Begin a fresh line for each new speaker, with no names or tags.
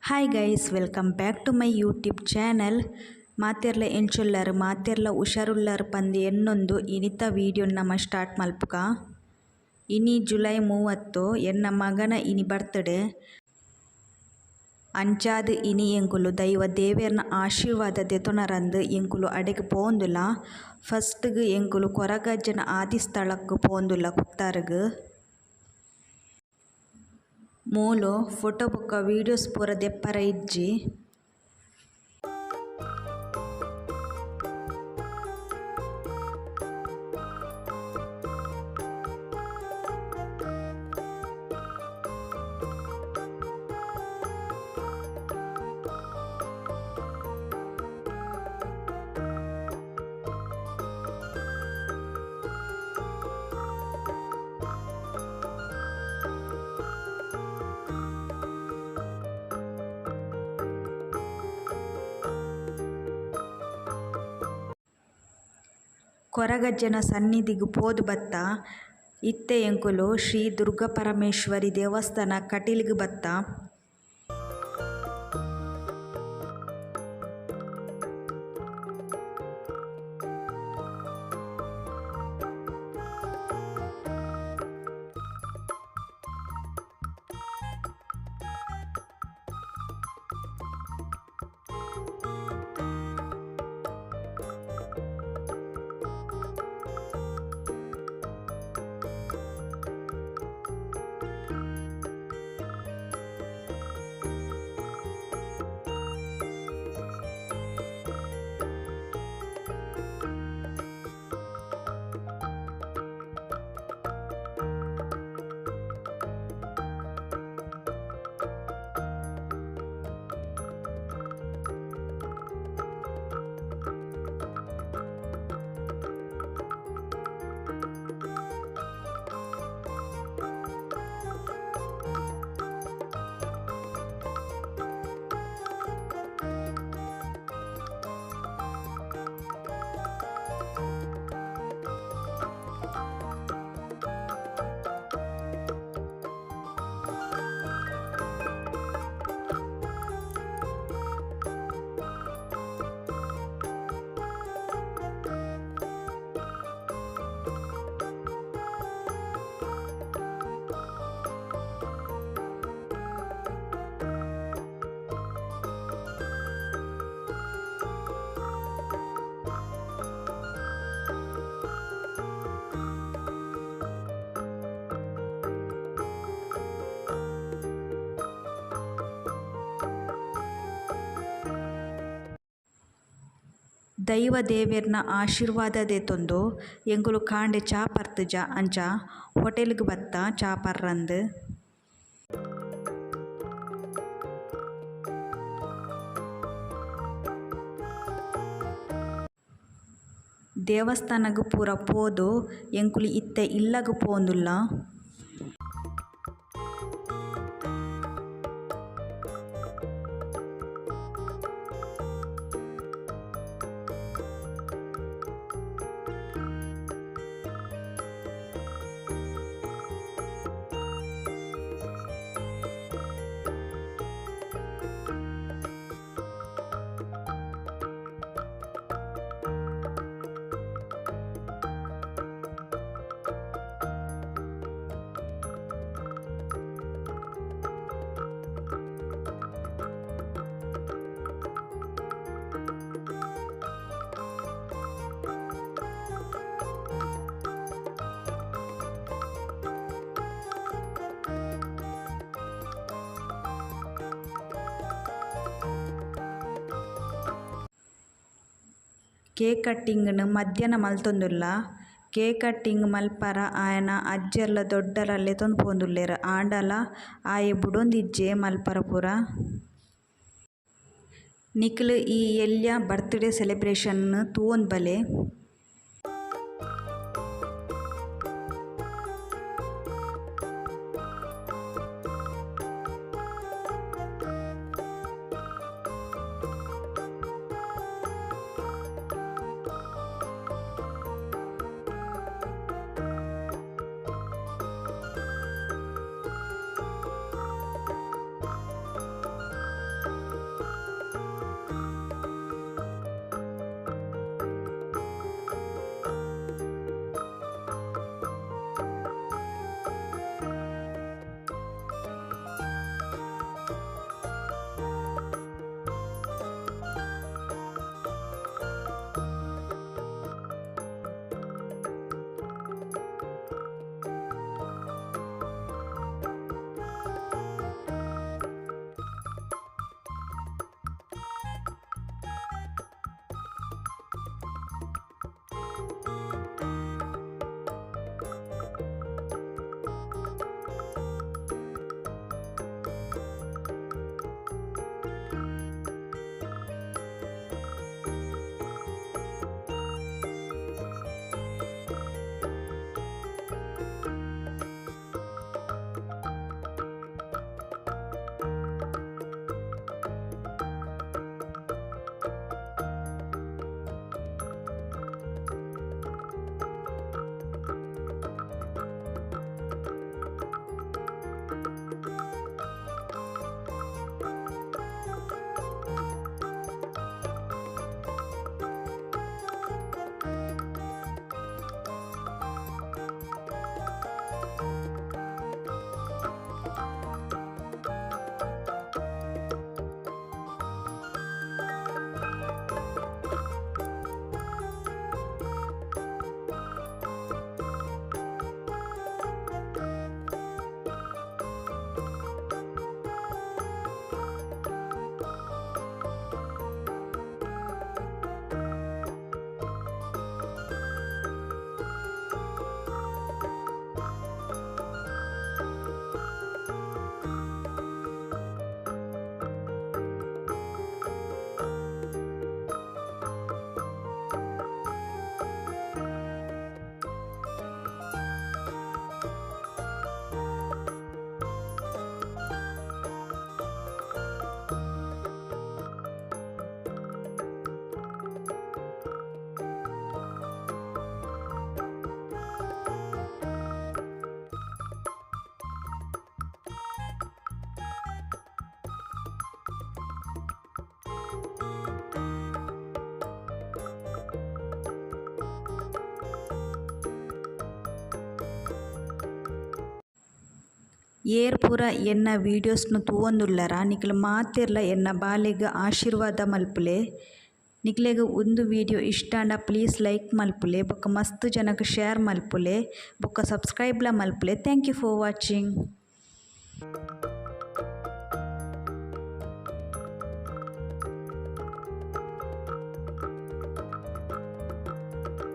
Hi guys, welcome back to my YouTube channel. ಮಾತೆರ್ಲ ಎಂಚೊಲ್ಲಾರು ಮಾತೆರ್ಲ ಹುಷಾರುಲ್ಲಾರು ಪಂದು ಎನ್ನೊಂದು ಇನಿತ ವೀಡಿಯೋ ನಮ್ಮ ಸ್ಟಾರ್ಟ್ ಮಲ್ಪುಗ. ಇನಿ ಜುಲೈ 30 ಎನ್ನ ಮಗನ ಇನಿ ಬರ್ತ್ಡೇ. ಅಂಚಾದ ಇನಿ ಎಂಕುಲು ದೈವ ದೇವೇರ್ನ ಆಶೀರ್ವಾದ ದೆತೊನರಂದು ಎಂಕುಲು ಅಡೆಗೆ ಪೋಂದುಲ. ಫಸ್ಟ್ಗೆ ಎಂಕುಲು ಕೊರಗಜ್ಜನ ಆದಿ ಸ್ಥಳಕ್ಕೆ ಪೋಂದುಲ ಕುತ್ತಾರ್ಗ್. ಮೂಲು ಫೋಟೋ ಬೊಕ್ಕ ವೀಡಿಯೋಸ್ ಪೂರ ದೆಪ್ಪರ ಇಜ್ಜಿ. ಕೊರಗಜ್ಜನ ಸನ್ನಿಧಿಗೆ ಪೋದು ಬತ್ತ ಇತ್ತೆ ಎಂಕುಲು ಶ್ರೀ ದುರ್ಗಾಪರಮೇಶ್ವರಿ ದೇವಸ್ಥಾನ ಕಟೀಲ್ಗೆ ಬತ್ತ. ದೈವ ದೇವೇರ್ನ ಆಶೀರ್ವಾದ ದೆತೊಂದು ಎಂಕುಲು ಕಾಂಡೆ ಚಾ ಪರ್ತುಜ ಅಂಚ ಹೋಟೆಲ್ಗೆ ಬತ್ತ ಚಾ ಪರ್ರಂದು. ದೇವಸ್ಥಾನಗ್ ಪೂರ ಪೋದು ಎಂಕುಲು ಇತ್ತೆ ಇಲ್ಲಗ್ ಪೋಂದುಲ್ಲ. ಕೇಕ್ ಕಟ್ಟಿಂಗ್ನು ಮಧ್ಯಾಹ್ನ ಮಲ್ತೊಂದುಲ್ಲ. ಕೇಕ್ ಕಟ್ಟಿಂಗ್ ಮಲ್ಪರ ಆಯನ ಅಜ್ಜರ್ಲ ದೊಡ್ಡರಲ್ಲೇ ತೊಂದು ಪೋಂದುಲ್ಲೆರ್. ಆಂಡಲ ಆಯೆ ಬುಡೊಂದಿಜ್ಜೆ ಮಲ್ಪರ ಪೂರ. ನಿಕ್ಲು ಈ ಎಲ್ಯ ಬರ್ತ್ಡೇ ಸೆಲೆಬ್ರೇಷನ್ ತೂವೊಂದು ಬಲೆ. ಏರ್ ಪೂರ ಎನ್ನ ವೀಡಿಯೋಸ್ನು ತೂವೊಂದುಲ್ಲರ ನಿಕ್ಲ ಮಾತೆರ್ಲ ಎನ್ನ ಬಾಲೆಗ್ ಆಶೀರ್ವಾದ ಮಲ್ಪುಲೆ. ನಿಕ್ಲೆಗ್ ಒಂದು ವೀಡಿಯೋ ಇಷ್ಟ ಆಂಡ ಪ್ಲೀಸ್ ಲೈಕ್ ಮಲ್ಪುಲೆ ಬೊಕ್ಕ ಮಸ್ತ್ ಜನಕ್ ಶೇರ್ ಮಲ್ಪುಲೆ ಬೊಕ್ಕ ಸಬ್ಸ್ಕ್ರೈಬ್ಲ ಮಲ್ಪುಲೆ. Thank you for watching.